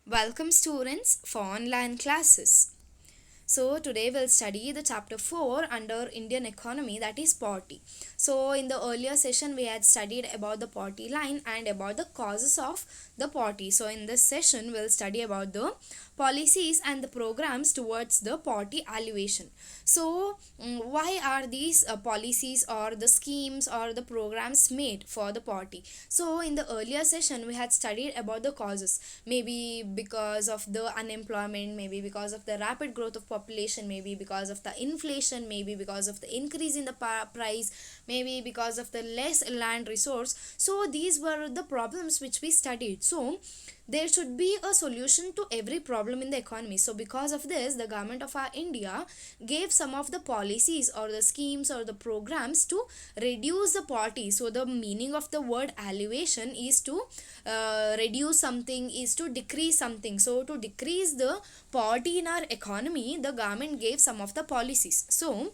Welcome students for online classes. So today we'll study the chapter 4 under Indian economy, that is poverty. So in the earlier session we had studied about the poverty line and about the causes of the poverty. So in this session we'll study about the policies and the programs towards the poverty alleviation. So why are these policies or the schemes or the programs made for the poverty? So in the earlier session we had studied about the causes, maybe because of the unemployment, maybe because of the rapid growth of population, maybe because of the inflation, maybe because of the increase in the price, maybe because of the less land resource. So these were the problems which we studied. So there should be a solution to every problem in the economy. So because of this, the government of our India gave some of the policies or the schemes or the programs to reduce the poverty. So the meaning of the word alleviation is to reduce something, is to decrease something. So to decrease the poverty in our economy, the government gave some of the policies. So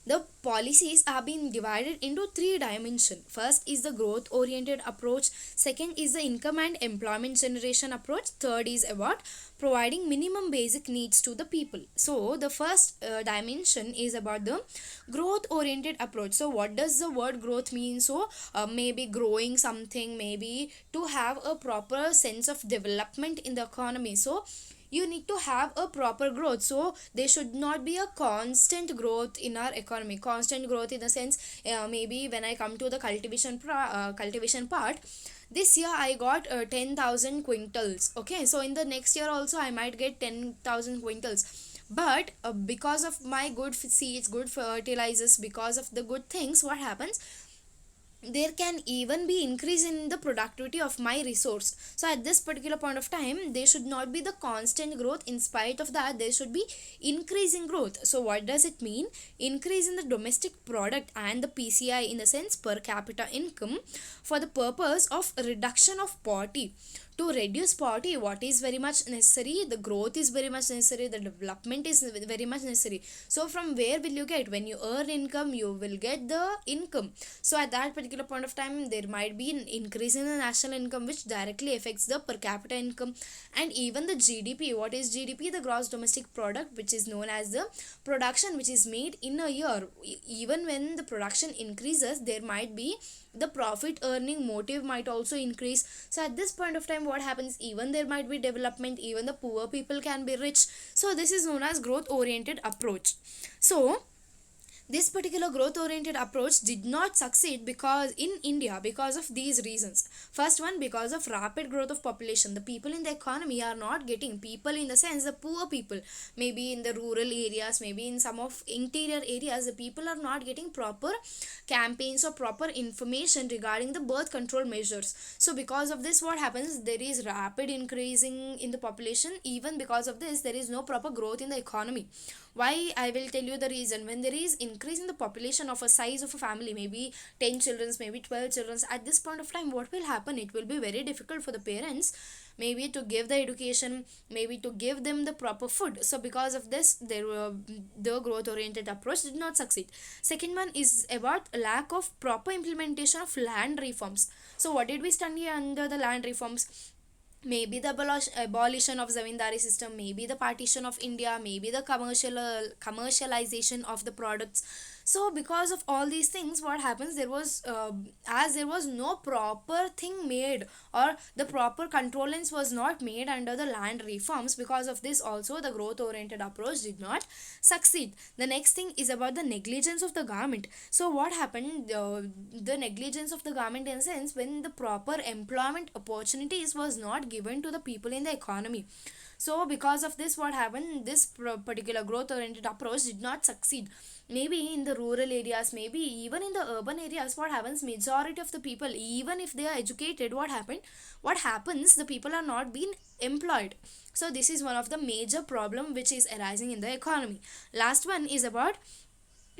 the policies are being divided into three dimensions. First is the growth oriented approach, second is the income and employment generation approach, third is about providing minimum basic needs to the people. So the first dimension is about the growth oriented approach. So what does the word growth mean? So maybe growing something, maybe to have a proper sense of development in the economy. So you need to have a proper growth. So there should not be a constant growth in our economy. Constant growth in the sense, maybe when I come to the cultivation part, this year I got 10,000 quintals. Okay, so in the next year also I might get 10,000 quintals. But because of my good seeds, good fertilizers, because of the good things, what happens, there can even be increase in the productivity of my resource. So at this particular point of time, there should not be the constant growth. In spite of that, there should be increasing growth. So what does it mean? Increase in the domestic product and the PCI, in the sense per capita income, for the purpose of reduction of poverty. To reduce poverty, what is very much necessary? The growth is very much necessary, the development is very much necessary. So from where will you get? When you earn income, you will get the income. So at that particular point of time, there might be an increase in the national income, which directly affects the per capita income and even the GDP. What is GDP? The gross domestic product, which is known as the production which is made in a year. Even when the production increases, there might be the profit earning motive might also increase. So at this point of time, what happens, even there might be development, even the poor people can be rich. So this is known as growth oriented approach. So this particular growth oriented approach did not succeed because in India, because of these reasons. First one, because of rapid growth of population. The people in the economy are not getting, people in the sense the poor people, maybe in the rural areas, maybe in some of interior areas, the people are not getting proper campaigns or proper information regarding the birth control measures. So because of this, what happens, there is rapid increasing in the population. Even because of this, there is no proper growth in the economy. Why? I will tell you the reason. When there is increase in the population of a size of a family, maybe 10 children, maybe 12 children, at this point of time, what will happen? It will be very difficult for the parents, maybe to give the education, maybe to give them the proper food. So because of this, the growth oriented approach did not succeed. Second one is about lack of proper implementation of land reforms. So what did we study under the land reforms? Maybe the abolition of zamindari system, maybe the partition of India, maybe the commercialization of the products. So because of all these things, what happens, there was as there was no proper thing made, or the proper controllance was not made under the land reforms. Because of this also, the growth oriented approach did not succeed. The next thing is about the negligence of the government. So what happened, the negligence of the government in a sense, when the proper employment opportunities was not given to the people in the economy. So because of this, what happened, this particular growth oriented approach did not succeed. Maybe in the rural areas, maybe even in the urban areas, what happens, majority of the people, even if they are educated, what happens, the people are not being employed. So this is one of the major problem which is arising in the economy. Last one is about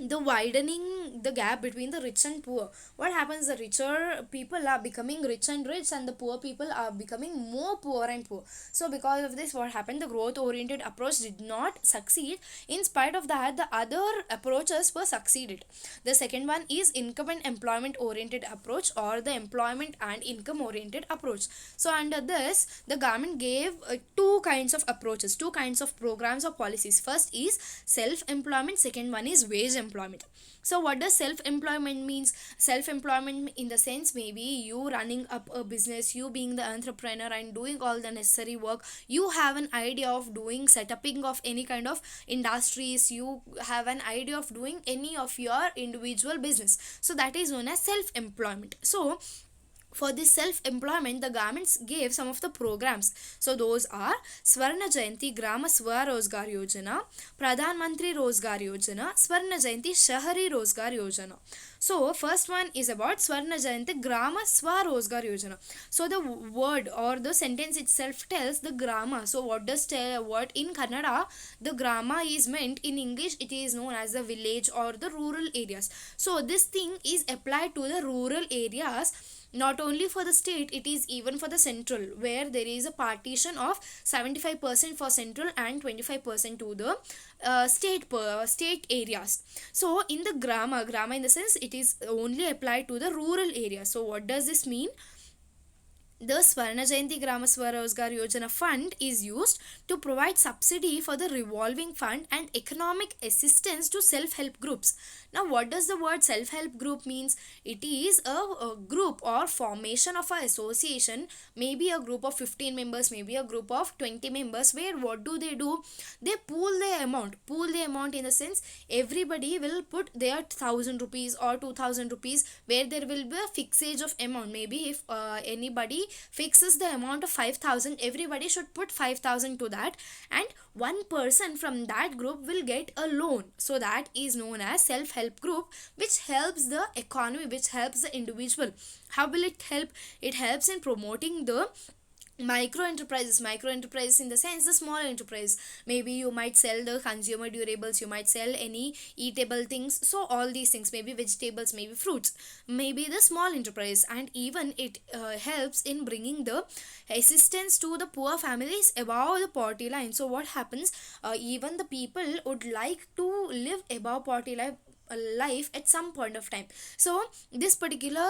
the widening the gap between the rich and poor. What happens, the richer people are becoming rich and rich, and the poor people are becoming more poor and poor. So because of this, what happened, the growth oriented approach did not succeed. In spite of that, the other approaches were succeeded. The second one is income and employment oriented approach, or the employment and income oriented approach. So under this, the government gave two kinds of approaches, two kinds of programs or policies. First is self employment, second one is wage employment. So what does self employment means? Self employment in the sense, maybe you running up a business, you being the entrepreneur and doing all the necessary work. You have an idea of doing setuping of any kind of industries, you have an idea of doing any of your individual business, so that is known as self employment. So for this self employment, the governments gave some of the programs. So those are Swarna Jayanti Gramaswarajana Yojana, Pradhanmantri Rozgar Yojana, Swarna Jayanti Shahari Rozgar Yojana. So first one is about Swarna Jayanti Gramaswarajana Yojana. So the word or the sentence itself tells the grama. So what does tell what in Kannada the grama is meant, in English it is known as the village or the rural areas. So this thing is applied to the rural areas, not only for the state, it is even for the central, where there is a partition of 75% for central and 25% to the state areas. So in the grama in the sense, it is only applied to the rural area. So what does this mean? The Swarna Jayanti Gramaswarajana Yojana fund is used to provide subsidy for the revolving fund and economic assistance to self-help groups. Now what does the word self-help group means? It is a group or formation of an association, maybe a group of 15 members, maybe a group of 20 members, where what do? They pool the amount in the sense, everybody will put their 1000 rupees or 2000 rupees, where there will be a fixage of amount. Maybe if anybody fixes the amount of 5000, everybody should put 5000 to that, and one person from that group will get a loan. So that is known as self help group, which helps the economy, which helps the individual. How will it help? It helps in promoting the micro enterprises in the sense, the small enterprise. Maybe you might sell the consumer durables, you might sell any eatable things, so all these things, maybe vegetables, maybe fruits, maybe the small enterprise. And even it helps in bringing the assistance to the poor families above the poverty line. So what happens, even the people would like to live above poverty life at some point of time. So this particular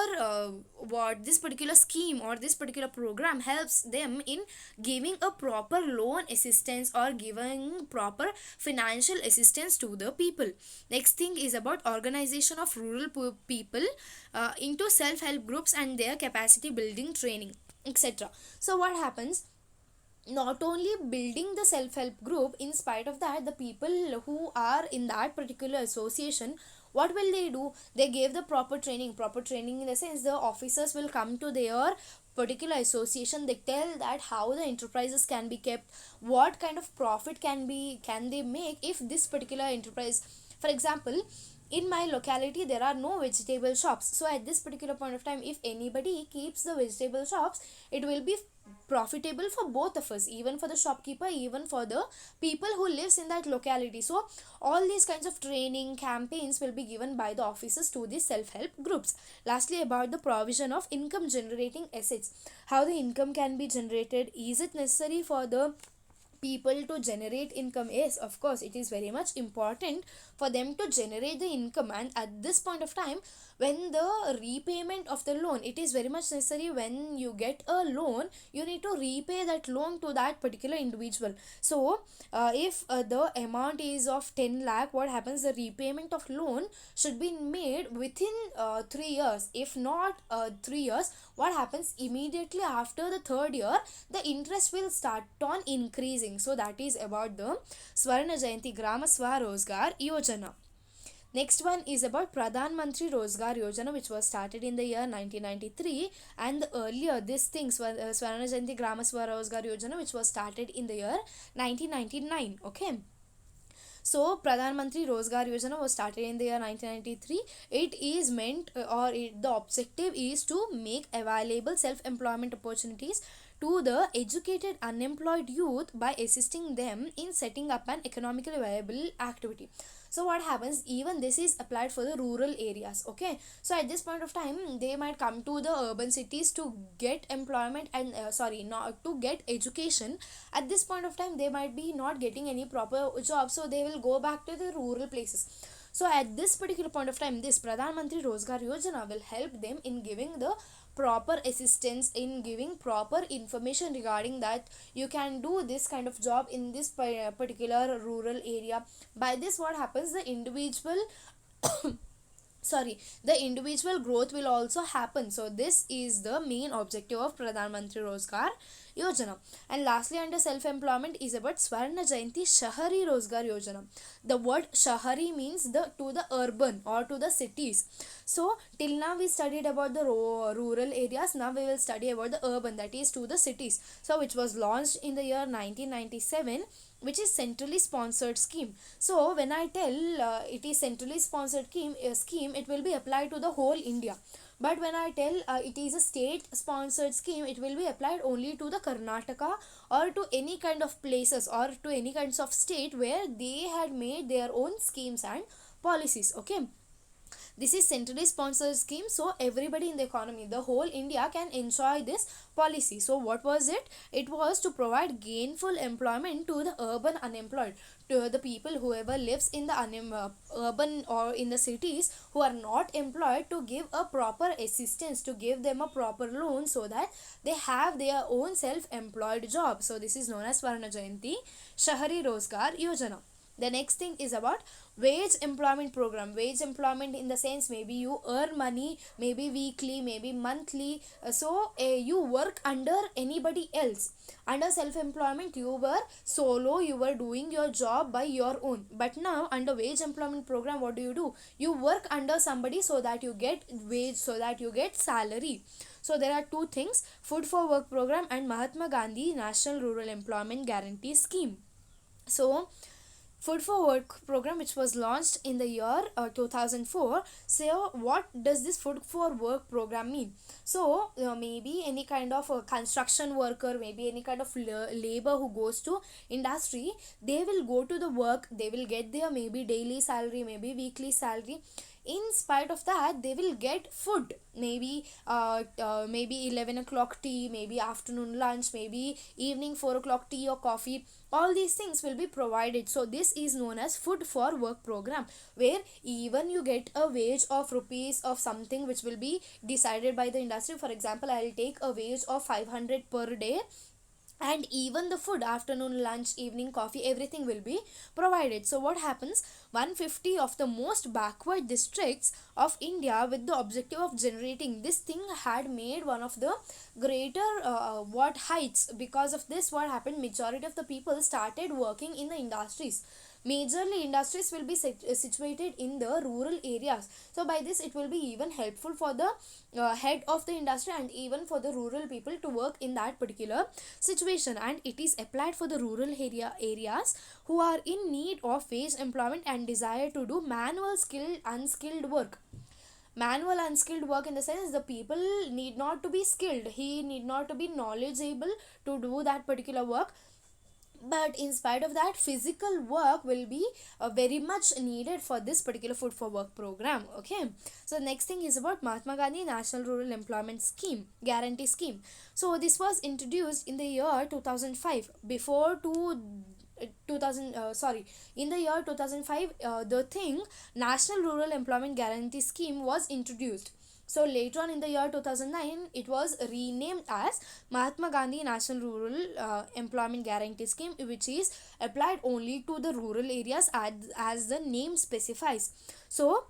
this particular scheme or this particular program helps them in giving a proper loan assistance or giving proper financial assistance to the people. Next thing is about organization of rural people into self-help groups and their capacity building training, etc. So what happens, not only building the self-help group, in spite of that, the people who are in that particular association, what will they do? They gave the proper training in the sense, the officers will come to their particular association, they tell that how the enterprises can be kept, what kind of profit can they make if this particular enterprise, for example, in my locality there are no vegetable shops. So at this particular point of time, if anybody keeps the vegetable shops, it will be profitable for both of us, even for the shopkeeper, even for the people who lives in that locality. So all these kinds of training campaigns will be given by the officers to the self-help groups. Lastly, about the provision of income generating assets, how the income can be generated. Is it necessary for the people to generate income? Yes, of course, it is very much important for them to generate the income. And at this point of time, when the repayment of the loan, it is very much necessary. When you get a loan, you need to repay that loan to that particular individual. So if the amount is of 10 lakh, what happens, the repayment of loan should be made within 3 years. If not 3 years, what happens, immediately after the third year, the interest will start on increasing. So that is about the Swarna Jayanti Gramaswarajana Yojana. Next one is about Pradhanmantri Rozgar Yojana, which was started in the year 1993, and earlier this thing Swarna Jayanti Gramaswarajana Yojana, which was started in the year 1999. Okay. So Pradhanmantri Rozgar Yojana was started in the year 1993. It is meant the objective is to make available self-employment opportunities to the educated unemployed youth by assisting them in setting up an economically viable activity. So what happens, even this is applied for the rural areas. Okay, so at this point of time they might come to the urban cities to get employment and sorry, not to get education. At this point of time they might be not getting any proper job, so they will go back to the rural places. So at this particular point of time, this Pradhan Mantri Rozgar Yojana will help them in giving the proper assistance, in giving proper information regarding that you can do this kind of job in this particular rural area. By this what happens, the individual sorry, the individual growth will also happen. So this is the main objective of Pradhan Mantri Rozgar Yojana. And lastly, under self employment is about Swarna Jayanti Shahari Rozgar Yojana. The word Shahari means the to the urban or to the cities. So till now we studied about the rural areas. Now we will study about the urban, that is to the cities. So which was launched in the year 1997, which is centrally sponsored scheme. So when I tell it is centrally sponsored scheme, it will be applied to the whole India. But when I tell it is a state sponsored scheme, it will be applied only to the Karnataka or to any kind of places or to any kinds of state where they had made their own schemes and policies. Okay, this is centrally sponsored scheme, so everybody in the economy, the whole India can enjoy this policy. So what was it? It was to provide gainful employment to the urban unemployed, to the people whoever lives in the urban or in the cities who are not employed, to give a proper assistance, to give them a proper loan so that they have their own self-employed job. So this is known as Swarna Jayanti Shahari Rozgar Yojana. The next thing is about wage employment program. Wage employment in the sense, maybe you earn money, maybe weekly, maybe monthly, you work under anybody else. Under self employment you were solo, you were doing your job by your own. But now under wage employment program, what do? You work under somebody so that you get wage, so that you get salary. So there are two things: food for work program and Mahatma Gandhi National Rural Employment Guarantee Scheme. So food for work program, which was launched in the year 2004. So what does this food for work program mean? So maybe any kind of construction worker, maybe any kind of labor who goes to industry, they will go to the work, they will get their maybe daily salary, maybe weekly salary. In spite of that, they will get food, maybe 11 o'clock tea, maybe afternoon lunch, maybe evening 4 o'clock tea or coffee. All these things will be provided. So this is known as food for work program, where even you get a wage of rupees of something which will be decided by the industry. For example, I will take a wage of 500 per day, and even the food, afternoon lunch, evening coffee, everything will be provided. So what happens, 150 of the most backward districts of India, with the objective of generating this thing, had made one of the greater what heights. Because of this, what happened, majority of the people started working in the industries. Majorly industries will be situated in the rural areas. So by this it will be even helpful for the head of the industry and even for the rural people to work in that particular situation. And it is applied for the rural areas who are in need of wage employment and desire to do manual skilled unskilled work. Manual unskilled work in the sense, the people need not to be skilled, he need not to be knowledgeable to do that particular work, but in spite of that, physical work will be very much needed for this particular food for work program. Okay, so next thing is about Mahatma Gandhi National Rural Employment Scheme Guarantee Scheme. So this was introduced in the year 2005. Before 2000 sorry, in the year 2005, the thing National Rural Employment Guarantee Scheme was introduced. So later on in the year 2009, it was renamed as Mahatma Gandhi National Rural Employment Guarantee Scheme, which is applied only to the rural areas as the name specifies. So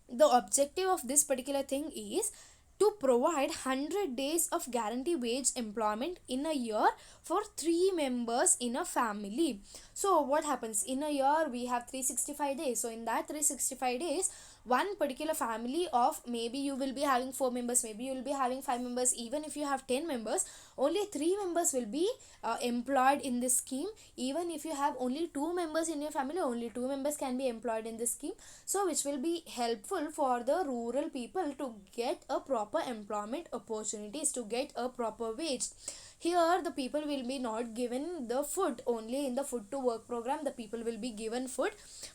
the objective of this particular thing is to provide 100 days of guarantee wage employment in a year for 3 members in a family. So what happens, in a year we have 365 days. So in that 365 days, one particular family of, maybe you will be having 4 members, maybe you will be having 5 members, even if you have 10 members, only 3 members will be employed in this scheme. Even if you have only 2 members in your family, only 2 members can be employed in this scheme, so which will be helpful for the rural people to get a proper employment opportunities, to get a proper wage. Here the people will be not given the food, only in the food to work program the people will be given food,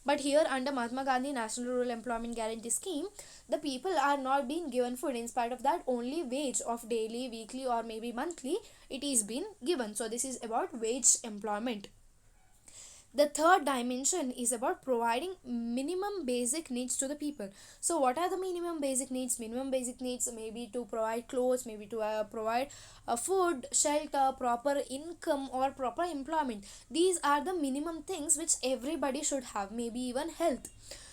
but here under Mahatma Gandhi National Rural Employment Guarantee Scheme, the people are not being given food. In spite of that, only wage of daily, weekly or maybe monthly it is been given. So this is about wage employment. The third dimension is about providing minimum basic needs to the people. So what are the minimum basic needs? Minimum basic needs maybe to provide clothes, maybe to provide food, shelter, proper income or proper employment. These are the minimum things which everybody should have, maybe even health.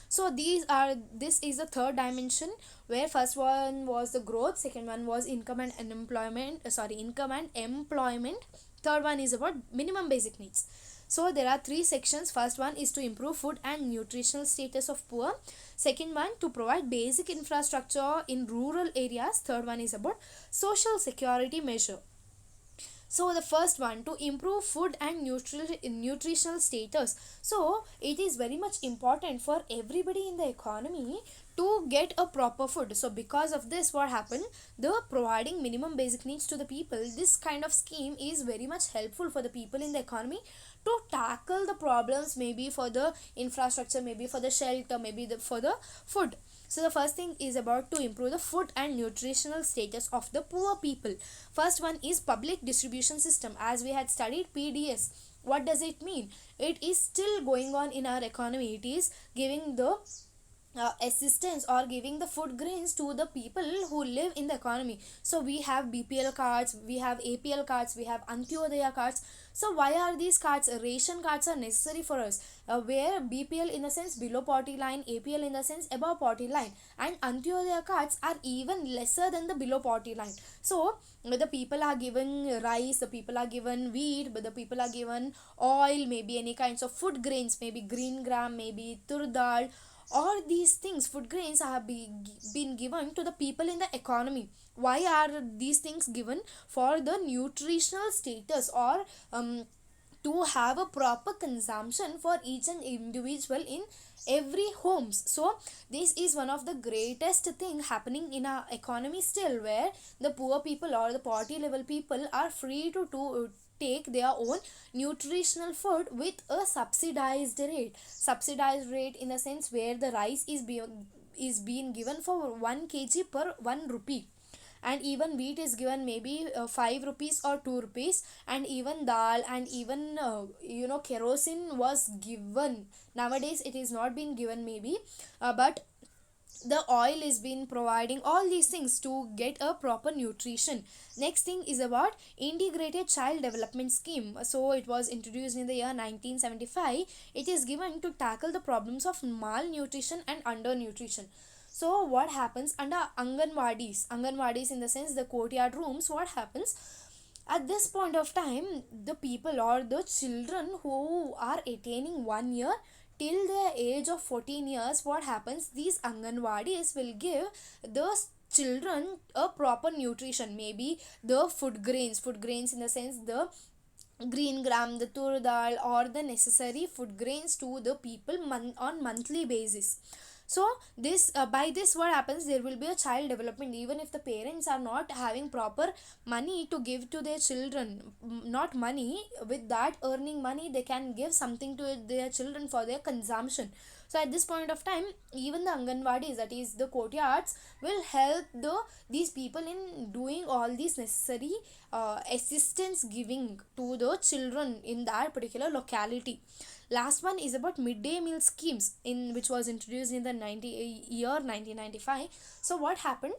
So this is the third dimension, where first one was the growth, second one was income and unemployment, income and employment, third one is about minimum basic needs. So there are 3 sections. First one is to improve food and nutritional status of poor, second one to provide basic infrastructure in rural areas, third one is about social security measure. So the first one, to improve food and nutritional status. So it is very much important for everybody in the economy to get a proper food. So because of this, what happened, the providing minimum basic needs to the people, this kind of scheme is very much helpful for the people in the economy to tackle the problems, maybe for the infrastructure, maybe for the shelter, maybe for the food. So the first thing is about to improve the food and nutritional status of the poor people. First one is public distribution system. As we had studied PDS, what does it mean? It is still going on in our economy. It is giving the assistance or giving the food grains to the people who live in the economy. So we have BPL cards, we have APL cards, we have Antyodaya cards. So why are these cards? Ration cards are necessary for us, where BPL in the sense below poverty line, APL in the sense above poverty line, and Antyodaya cards are even lesser than the below poverty line. So the people are given rice, the people are given wheat, but the people are given oil, maybe any kinds of food grains, maybe green gram, maybe tur dal. All these things, food grains, have been given to the people in the economy. Why are these things given? For the nutritional status, or to have a proper consumption for each and individual in every homes. So this is one of the greatest thing happening in our economy still, where the poor people or the poverty level people are free to take their own nutritional food with a subsidized rate in the sense where the rice is being given for 1 kg per 1 rupee, and even wheat is given maybe 5 rupees or 2 rupees, and even dal, and even kerosene was given. Nowadays it is not being given maybe, but the oil is been providing all these things to get a proper nutrition. Next thing is about integrated child development scheme. So it was introduced in the year 1975. It is given to tackle the problems of malnutrition and undernutrition. So what happens under Anganwadis in the sense the courtyard rooms, what happens at this point of time, the people or the children who are attaining 1 year till the age of 14 years, what happens, these Anganwadis will give those children a proper nutrition, maybe the food grains in the sense the green gram, the tur dal, or the necessary food grains to the people on monthly basis. So this by this, what happens, there will be a child development. Even if the parents are not having proper money to give to their children, not money, with that earning money they can give something to their children for their consumption. So at this point of time, even the Anganwadis, that is the courtyards, will help these people in doing all these necessary assistance giving to the children in that particular locality. Last one is about midday meal schemes, in which was introduced in the year 1995. So what happened,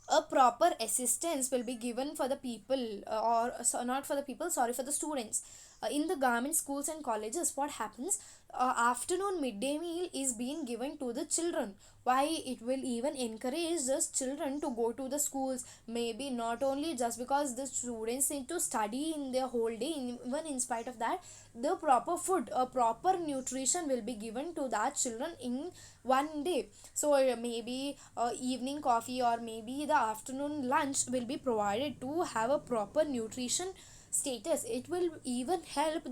a proper assistance will be given for the people, or so not for the people, sorry, for the students in the government schools and colleges. What happens, afternoon midday meal is being given to the children. Why? It will even encourage the children to go to the schools. Maybe not only just because the students need to study in their whole day, even in spite of that, the proper food, a proper nutrition will be given to that children in one day. So maybe evening coffee or maybe the afternoon lunch will be provided to have a proper nutrition status. It will even helps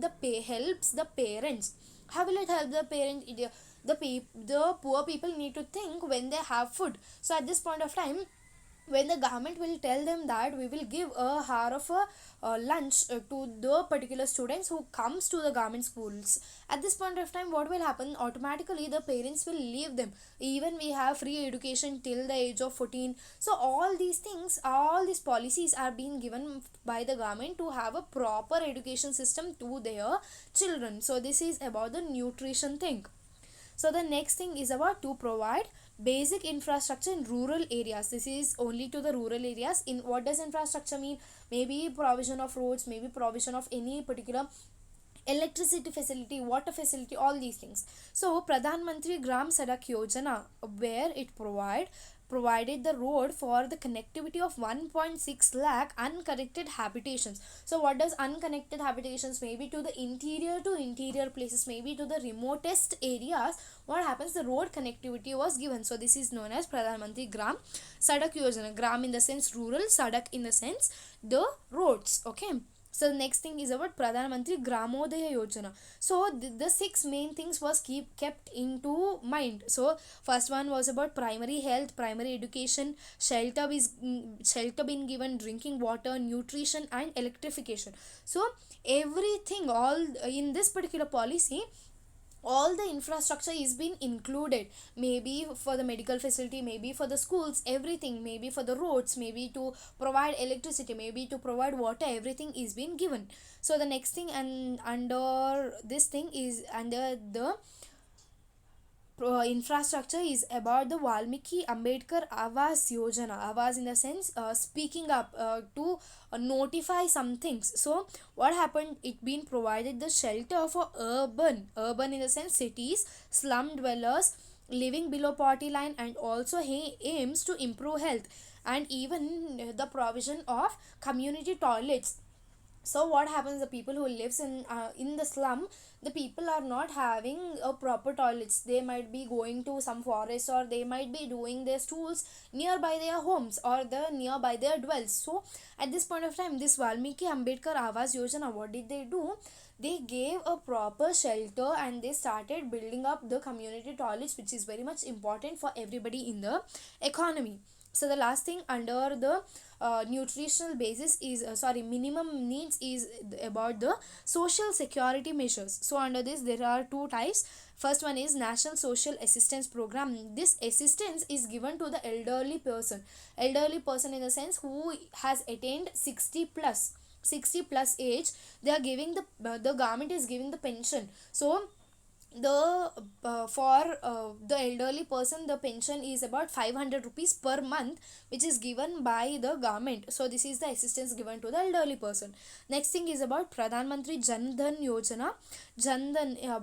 the parents. How will it help the parent? The poor people need to think when they have food. So at this point of time, when the government will tell them that we will give a hour of a lunch to the particular students who comes to the government schools, at this point of time what will happen? Automatically the parents will leave them. Even we have free education till the age of 14. So all these things, all these policies are being given by the government to have a proper education system to their children. So this is about the nutrition thing. So the next thing is about to provide basic infrastructure in rural areas. This is only to the rural areas. In what does infrastructure mean? Maybe provision of roads, maybe provision of any particular electricity facility, water facility, all these things. So Pradhanmantri Gram Sadak Yojana, where it provided the road for the connectivity of 1.6 lakh unconnected habitations. So what does unconnected habitations? Maybe to the interior places, maybe to the remotest areas. What happens? The road connectivity was given. So this is known as Pradhan Mantri Gram Sadak Yojana. Gram in the sense rural, Sadak in the sense the roads. Okay. So the next thing is about Pradhan Mantri Gramodaya Yojana. So the six main things was kept into mind. So first one was about primary health, primary education, shelter being given, drinking water, nutrition and electrification. So everything, all in this particular policy, all the infrastructure is being included. Maybe for the medical facility, maybe for the schools, everything, maybe for the roads, maybe to provide electricity, maybe to provide water, everything is being given. So the next thing, and under this thing is under the infrastructure, is about the Valmiki Ambedkar Avas Yojana. Avas in the sense speaking up to notify some things. So what happened? It been provided the shelter for urban in the sense cities, slum dwellers living below poverty line, and also he aims to improve health and even the provision of community toilets. So what happens? The people who lives in the slum, the people are not having a proper toilets. They might be going to some forest, or they might be doing their stools nearby their homes or the nearby their dwells. So at this point of time, this Valmiki Ambedkar Avas Yojana, what did they do? They gave a proper shelter and they started building up the community toilets, which is very much important for everybody in the economy. So the last thing under the nutritional basis is minimum needs is about the social security measures. So under this there are two types. First one is national social assistance program. This assistance is given to the elderly person in the sense who has attained 60 plus age. They are giving the government is giving the pension. So the for the elderly person, the pension is about 500 rupees per month, which is given by the government. So this is the assistance given to the elderly person. Next thing is about Pradhan Mantri Jan Dhan Yojana.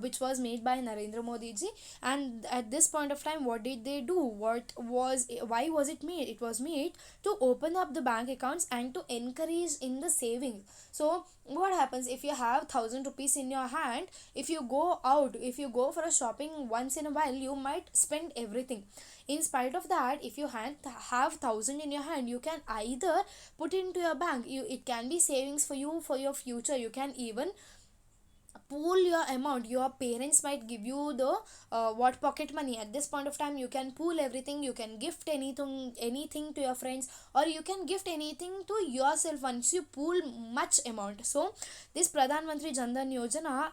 Which was made by Narendra Modi ji, and at this point of time what did they do? Why was it made? It was made to open up the bank accounts and to encourage in the saving. So what happens if you have 1,000 rupees in your hand? If you go for a shopping once in a while, you might spend everything. In spite of that, if you have 1,000 in your hand, you can either put into your bank. It can be savings for you for your future. You can even pool your amount. Your parents might give you the what pocket money. At this point of time, you can pool everything. You can gift anything to your friends, or you can gift anything to yourself once you pool much amount. So this Pradhan Mantri Jan Dhan Yojana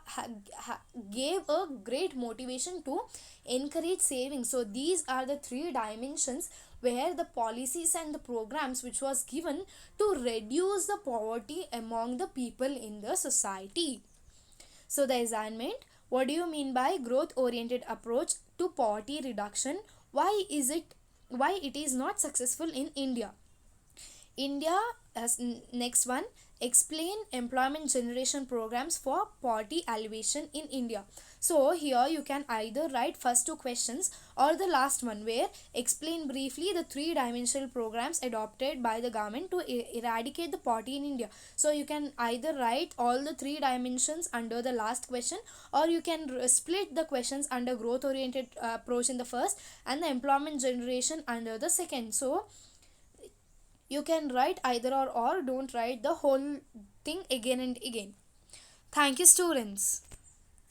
gave a great motivation to encourage saving. So these are the three dimensions where the policies and the programs which was given to reduce the poverty among the people in the society. So the assignment: what do you mean by growth oriented approach to poverty reduction? Why it is not successful in India? India Next one, explain employment generation programs for poverty alleviation in India. So here you can either write first two questions or the last one, where explain briefly the three dimensional programs adopted by the government to eradicate the poverty in India. So you can either write all the three dimensions under the last question, or you can split the questions under growth oriented approach in the first and the employment generation under the second. So you can write either or don't write the whole thing again and again. Thank you, students.